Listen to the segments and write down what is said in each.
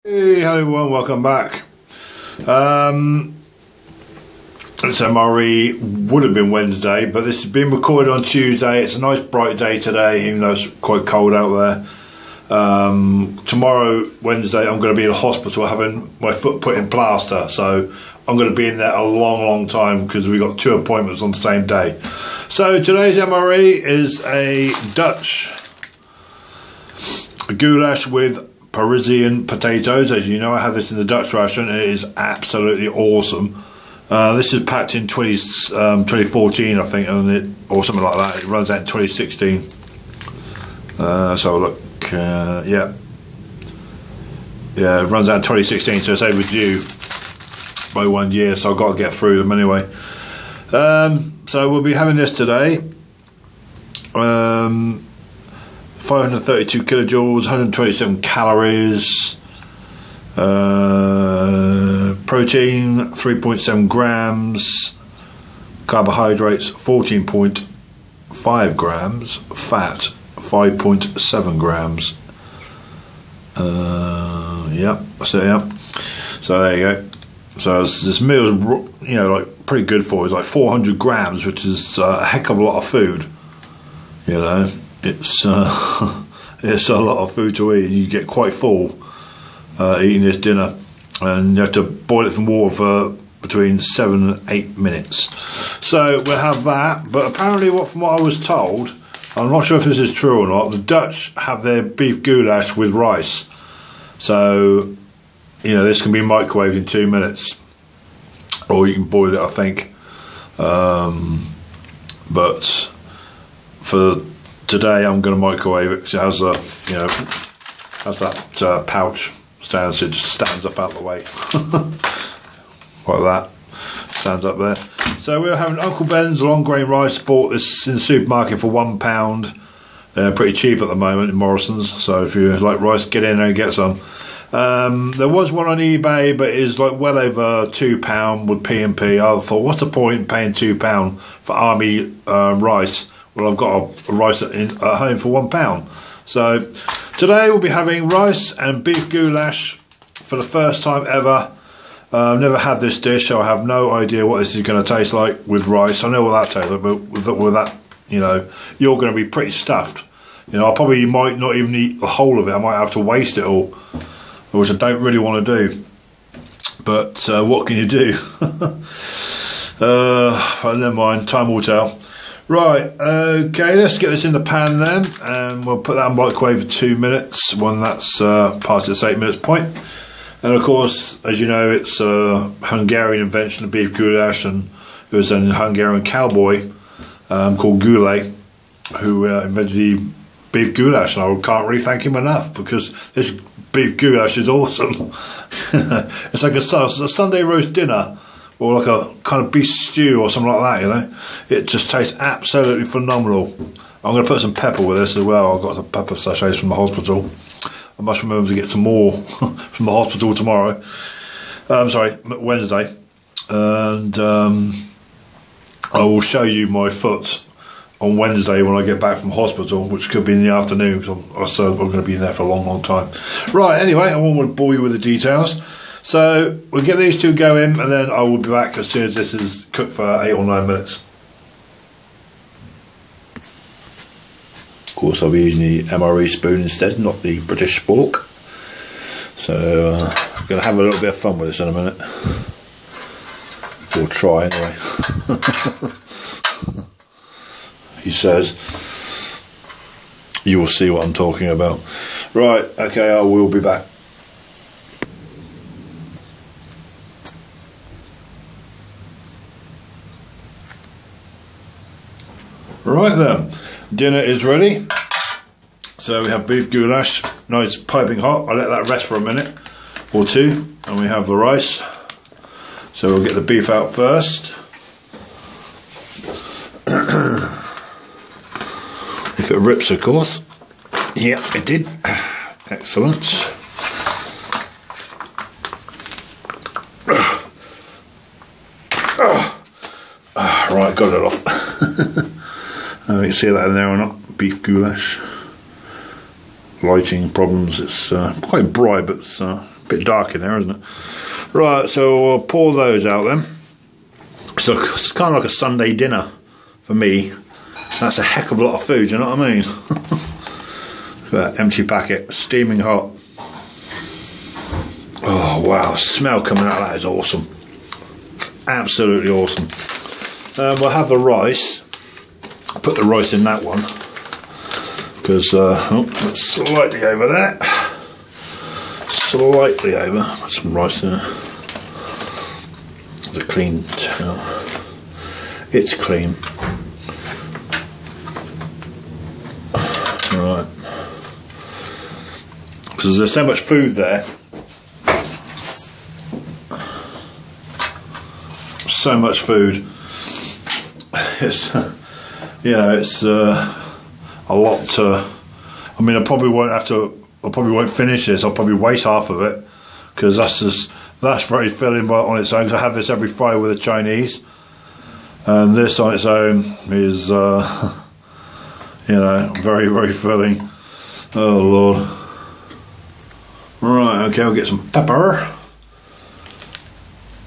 Hey, hello everyone, welcome back. It's MRE, would have been Wednesday, but this has been recorded on Tuesday. It's a nice bright day today, even though it's quite cold out there. Tomorrow, Wednesday, I'm going to be in a hospital having my foot put in plaster, so I'm going to be in there a long time because we've got 2 appointments on the same day. So today's MRE is a Dutch goulash with Parisian potatoes. As you know, I have this in the Dutch ration. It is absolutely awesome. This is packed in 2014, I think, or something like that. It runs out in 2016. So look, yeah, it runs out in 2016, so it's overdue by 1 year. So I've got to get through them anyway. So we'll be having this today. 532 kilojoules, 127 calories, protein 3.7 grams, carbohydrates 14.5 grams, fat 5.7 grams. Yep, that's it. Yep. So there you go. So this meal is, you know, like pretty good for. It's like 400 grams, which is a heck of a lot of food. You know. It's a lot of food to eat, and you get quite full eating this dinner, and you have to boil it from water for between 7 and 8 minutes. So we'll have that. But apparently, from what I was told, I'm not sure if this is true or not, the Dutch have their beef goulash with rice. So, you know, this can be microwaved in 2 minutes, or you can boil it, I think. But for today, I'm going to microwave it because it has a, you know, has that pouch stands. It just stands up out the way like that. Stands up there. So we're having Uncle Ben's long grain rice. Bought this in the supermarket for £1. Pretty cheap at the moment in Morrison's. So if you like rice, get in there and get some. There was one on eBay, but it's like well over £2 with P&P. I thought, what's the point in paying £2 for army rice? Well, I've got a rice at home for £1. So today we'll be having rice and beef goulash for the first time ever. I've never had this dish, so I have no idea what this is going to taste like with rice. I know what that tastes like, but with that, you know, you're going to be pretty stuffed. You know, I probably might not even eat the whole of it. I might have to waste it all, which I don't really want to do. But what can you do? Never mind, time will tell. Right, okay, let's get this in the pan then, and we'll put that in microwave for 2 minutes when that's past its 8 minutes point. And of course, as you know, it's a Hungarian invention of beef goulash, and it was a Hungarian cowboy called Goulash who invented the beef goulash, and I can't really thank him enough because this beef goulash is awesome. It's like a Sunday roast dinner, or like a kind of beef stew or something like that, you know. It just tastes absolutely phenomenal. I'm going to put some pepper with this as well. I've got some pepper sachets from the hospital. I must remember to get some more from the hospital tomorrow. Sorry, Wednesday. And I will show you my foot on Wednesday when I get back from hospital, which could be in the afternoon because I'm going to be in there for a long time. Right, anyway, I won't want to bore you with the details. So we'll get these two going, and then I will be back as soon as this is cooked for 8 or 9 minutes. Of course, I'll be using the MRE spoon instead, not the British fork. So I'm going to have a little bit of fun with this in a minute. Or try anyway. He says. You will see what I'm talking about. Right, okay, I will be back. Right then, dinner is ready. So we have beef goulash, nice piping hot. I'll let that rest for a minute or two, and we have the rice. So we'll get the beef out first. If it rips, of course. Yeah, it did. Excellent. Right, got it off. You can see that in there or not. Beef goulash. lighting problems. It's quite bright, but it's a bit dark in there, isn't it? Right, so we'll pour those out then. So it's kind of like a Sunday dinner for me. That's a heck of a lot of food, you know what I mean? That empty packet, steaming hot. Oh wow, smell coming out of that is awesome. Absolutely awesome. We'll have the rice. I'll put the rice in that one. Because, it's slightly over there. Slightly over. Put some rice there. It's a clean towel. It's clean. Right. Because there's so much food there. So much food. It's, you know, it's a lot to. I mean, I probably won't finish this. I'll probably waste half of it because that's very filling on its own. Because I have this every Friday with the Chinese, and this on its own is, you know, very, very filling. Oh Lord. Right, okay, I'll get some pepper.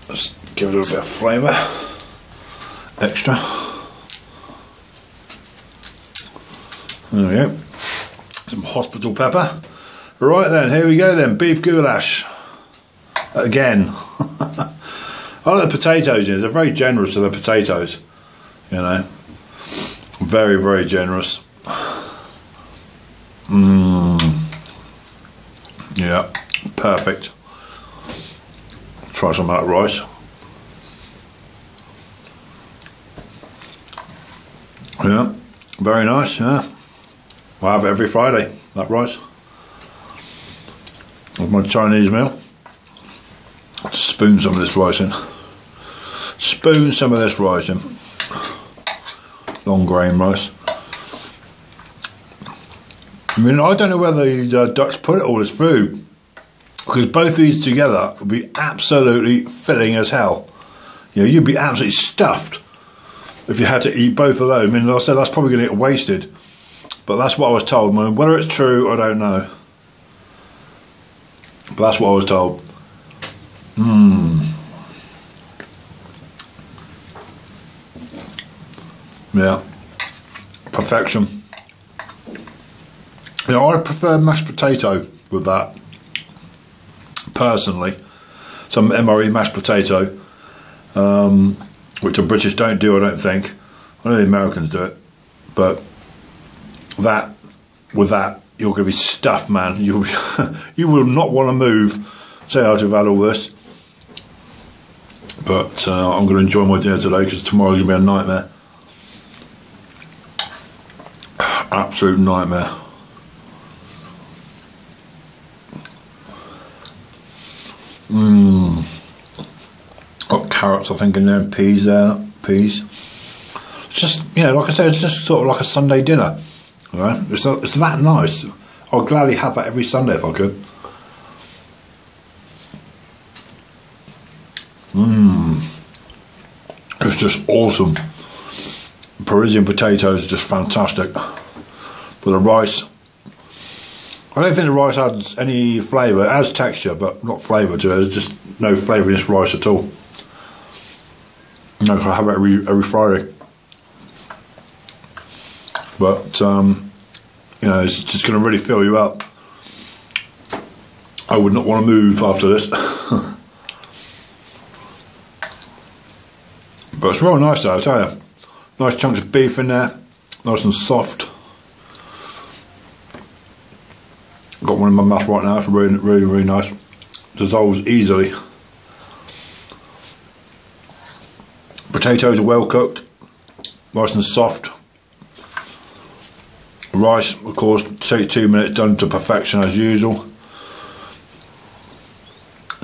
Let's give it a little bit of flavour. Extra. There we go. Some hospital pepper. Right then, here we go then. Beef goulash. Again. I like the potatoes, they're very generous to the potatoes. You know. Very, very generous. Yeah, perfect. Try some of that rice. Yeah, very nice, yeah. I have it every Friday, that rice. With my Chinese meal. Spoon some of this rice in. Spoon some of this rice in. Long grain rice. I mean, I don't know whether the Dutch put it all as food, because both these together would be absolutely filling as hell. You know, you'd be absolutely stuffed if you had to eat both of those. I mean, like I said, that's probably going to get wasted, but that's what I was told. I mean, whether it's true, I don't know, but that's what I was told. Yeah, perfection. Yeah, I prefer mashed potato with that, personally. Some MRE mashed potato, which the British don't do, I don't think. I know the Americans do it, but that, with that, you're going to be stuffed, man. You will not want to move, say after you've had all this. But I'm going to enjoy my dinner today, because tomorrow's going to be a nightmare. Absolute nightmare. Got carrots, I think, in there, and peas there. Peas. It's just, you know, like I said, it's just sort of like a Sunday dinner. Right? It's that nice. I'd gladly have that every Sunday if I could. It's just awesome. Parisian potatoes are just fantastic. With the rice, I don't think the rice adds any flavour. It adds texture, but not flavour to it. There's just no flavour in this rice at all. You know, I have it every Friday. But you know, it's just going to really fill you up. I would not want to move after this. But it's real nice though, I tell you. Nice chunks of beef in there, nice and soft. Got one in my mouth right now. It's really, really, really nice. Dissolves easily. Potatoes are well cooked, nice and soft. Rice, of course, take 2 minutes, done to perfection as usual.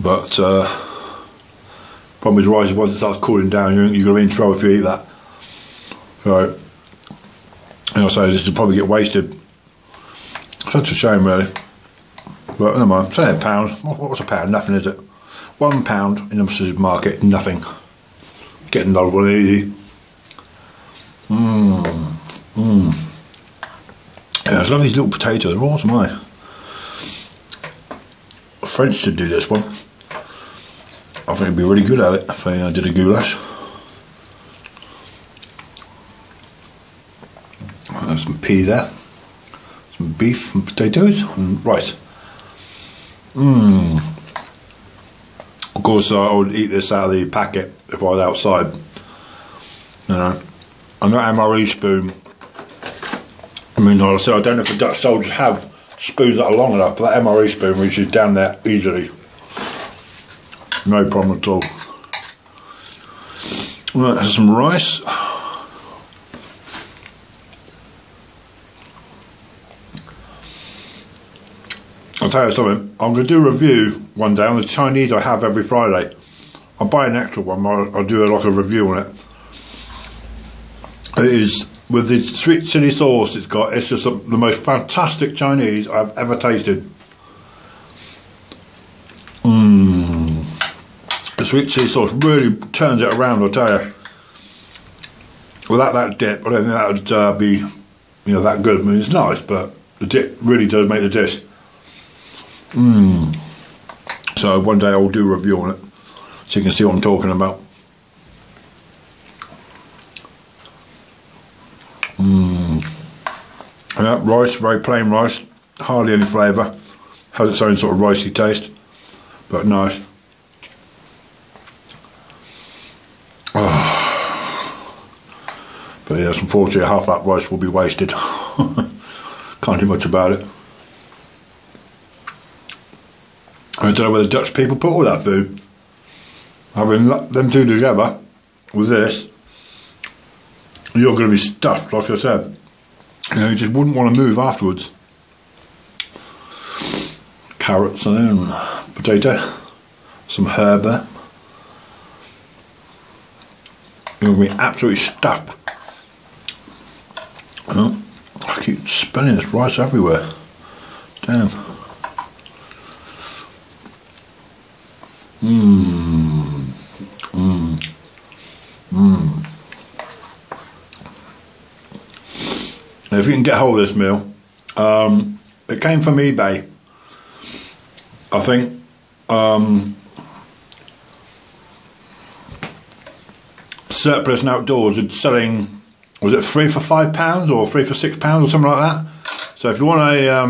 But problem with rice is once it starts cooling down, you're going to be in trouble if you eat that. So, and I'll say this will probably get wasted. Such a shame, really. But never mind. It's only a pound. What's a pound? Nothing, is it? £1 in the supermarket, nothing. Get another one easy. Yeah, I love these little potatoes. They're awesome, aren't they? French should do this one. I think it'd be really good at it if they did a goulash. There's some pea there, some beef and potatoes and rice. Of course, I would eat this out of the packet if I was outside. You know, and that MRE spoon. I mean, honestly, I don't know if the Dutch soldiers have spoons that are long enough, but that MRE spoon reaches down there easily. No problem at all. Right, there's some rice. I'll tell you something, I'm going to do a review one day on the Chinese I have every Friday. I'll buy an extra one, I'll do like a review on it. It is, with the sweet chili sauce it's got, it's just the most fantastic Chinese I've ever tasted. The sweet chili sauce really turns it around, I'll tell you. Without that dip, I don't think that would be, you know, that good. I mean, it's nice, but the dip really does make the dish. So one day I'll do a review on it, so you can see what I'm talking about. Yeah, rice, very plain rice, hardly any flavour, has its own sort of ricey taste, but nice. But yes, unfortunately half that rice will be wasted. Can't do much about it. I don't know where the Dutch people put all that food. Having them two together with this, you're going to be stuffed, like I said. You know, you just wouldn't want to move afterwards. Carrots and potato, some herb there. You're going to be absolutely stuffed. Oh, I keep spilling this rice everywhere. Damn. If you can get hold of this meal, it came from eBay. I think Surplus and Outdoors are selling, was it 3 for £5 or 3 for £6 or something like that? So if you want a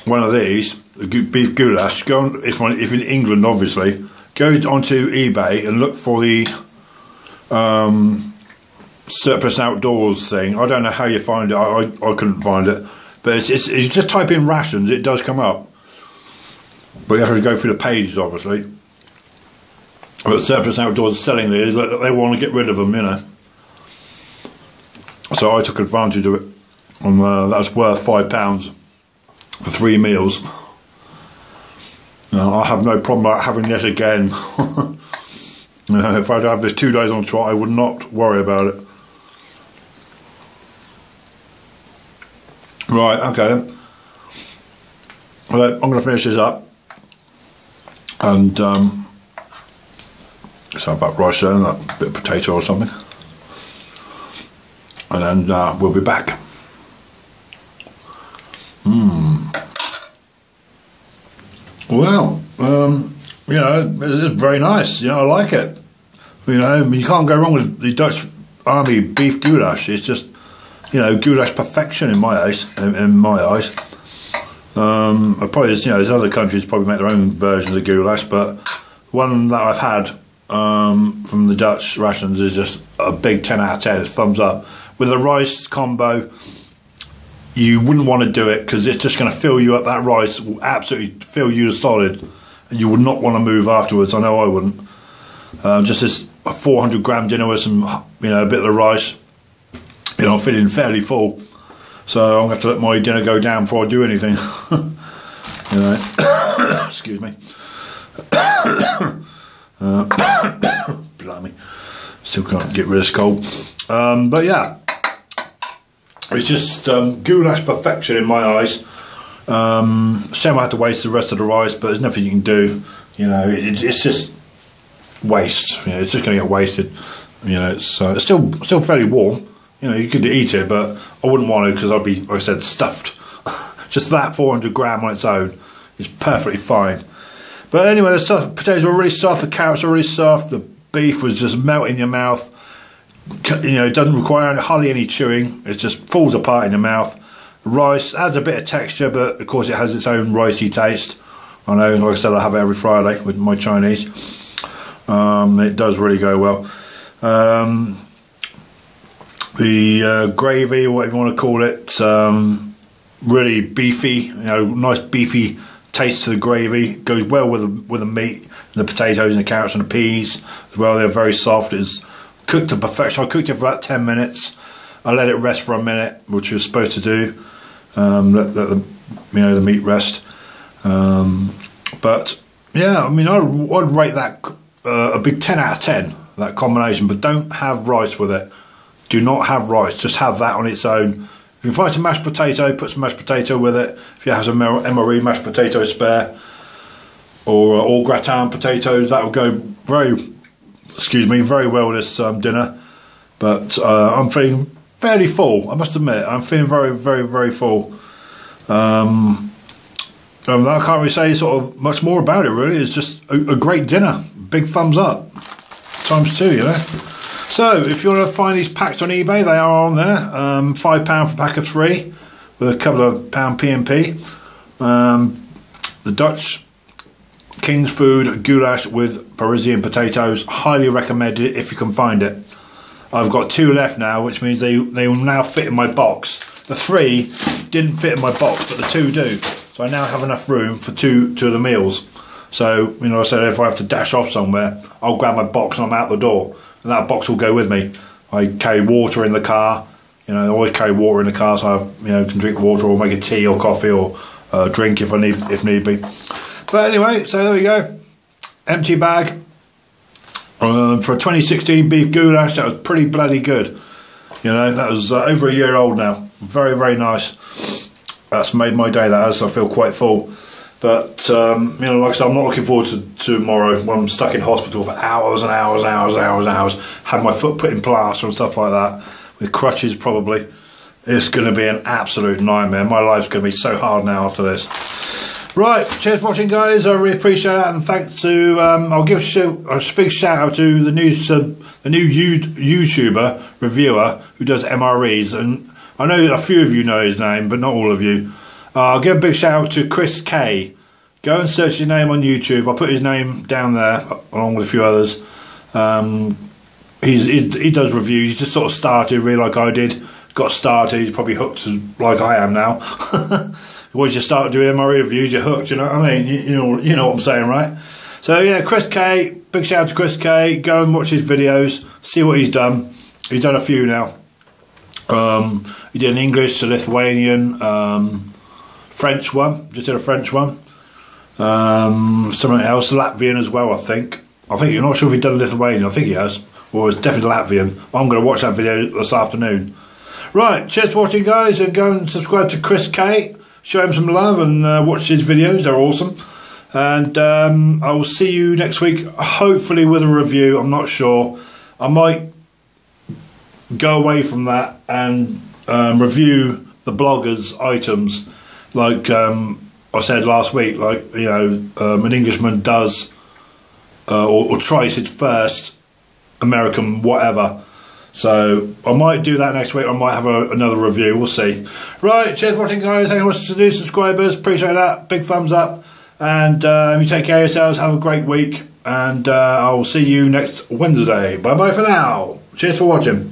one of these, beef goulash, go on, if you're in England obviously, go onto eBay and look for the Surplus and Outdoors thing. I don't know how you find it, I couldn't find it, but it's you just type in rations, it does come up, but you have to go through the pages obviously. But Surplus and Outdoors are selling these, they want to get rid of them, you know. So I took advantage of it, and that's worth £5 for 3 meals. No, I have no problem about having this again. If I'd have this 2 days on trot, I would not worry about it. Right, okay then. Well, I'm going to finish this up, and just have that rice there and a bit of potato or something, and then we'll be back. Well, you know, it's very nice. You know, I like it. You know, I mean, you can't go wrong with the Dutch Army beef goulash. It's just, you know, goulash perfection in my eyes. Probably, you know, there's other countries probably make their own versions of goulash, but one that I've had from the Dutch rations is just a big 10 out of 10. It's thumbs up. With the rice combo, you wouldn't want to do it because it's just going to fill you up. That rice will absolutely fill you to solid, and you would not want to move afterwards. I know I wouldn't. Just this 400-gram dinner with some, you know, a bit of the rice. You know, I'm feeling fairly full, so I'm going to have to let my dinner go down before I do anything. You know, excuse me. Blimey, still can't get rid of this cold. But yeah. It's just goulash perfection in my eyes. Shame I had to waste the rest of the rice, but there's nothing you can do. You know, it's just waste. You know, it's just going to get wasted. You know, it's still fairly warm. You know, you could eat it, but I wouldn't want to because I'd be, like I said, stuffed. Just that 400 gram on its own is perfectly fine. But anyway, the potatoes were really soft, the carrots were really soft, the beef was just melting in your mouth. You know, it doesn't require hardly any chewing, it just falls apart in your mouth. The rice adds a bit of texture, but of course it has its own ricey taste. I know, like I said, I have it every Friday with my Chinese. It does really go well. The gravy, whatever you want to call it, really beefy, you know, nice beefy taste to the gravy. Goes well with the meat, the potatoes and the carrots and the peas as well. They're very soft. It's cooked to perfection. I cooked it for about 10 minutes. I let it rest for a minute, which you're supposed to do. Let the meat rest. But yeah, I mean, I'd rate that a big 10 out of 10. That combination, but don't have rice with it. Do not have rice. Just have that on its own. If you find some mashed potato, put some mashed potato with it. If you have some MRE mashed potato spare, or all gratin potatoes, that will go very well this dinner. But I'm feeling fairly full, I must admit. I'm feeling very full. I can't really say sort of much more about it, really. It's just a great dinner. Big thumbs up. ×2, you know. So, if you want to find these packs on eBay, they are on there. £5 for a pack of 3, with a couple of pound P&P. The Dutch King's Food Goulash with Parisian potatoes. Highly recommended if you can find it. I've got 2 left now, which means they will now fit in my box. The 3 didn't fit in my box, but the 2 do. So I now have enough room for two of the meals. So, you know, I said if I have to dash off somewhere, I'll grab my box and I'm out the door. And that box will go with me. I carry water in the car. You know, I always carry water in the car, so I can drink water or make a tea or coffee or drink if need be. But anyway, so there we go. Empty bag. For a 2016 beef goulash, that was pretty bloody good. You know, that was over a year old now. Very nice. That's made my day, that has. I feel quite full. But, like I said, I'm not looking forward to tomorrow when I'm stuck in hospital for hours and hours. Have my foot put in plaster and stuff like that, with crutches probably. It's going to be an absolute nightmare. My life's going to be so hard now after this. Right, cheers for watching, guys. I really appreciate that, and thanks to I'll give a big shout out to the new YouTuber reviewer who does MREs, and I know a few of you know his name, but not all of you. I'll give a big shout out to Chris K. Go and search his name on YouTube. I'll put his name down there along with a few others. He does reviews. He just sort of started really like I did. Got started. He's probably hooked like I am now. Once you start doing MRE reviews, you're hooked. You know what I mean? You know what I'm saying, right? So yeah, Chris K. Big shout out to Chris K. Go and watch his videos. See what he's done. He's done a few now. He did an English, a Lithuanian. French one, just did a French one. Something else, Latvian as well, I think. You're not sure if he's done Lithuanian, I think he has. Or it's definitely Latvian. I'm going to watch that video this afternoon. Right, cheers for watching, guys, and go and subscribe to Chris K. Show him some love and watch his videos, they're awesome. And I will see you next week, hopefully with a review, I'm not sure. I might go away from that and review the bloggers' items. Like I said last week, like, you know, an Englishman does or tries his first American whatever. So I might do that next week. I might have another review. We'll see. Right, cheers for watching, guys. Thank you much to new subscribers. Appreciate that. Big thumbs up. And you take care of yourselves. Have a great week. And I will see you next Wednesday. Bye bye for now. Cheers for watching.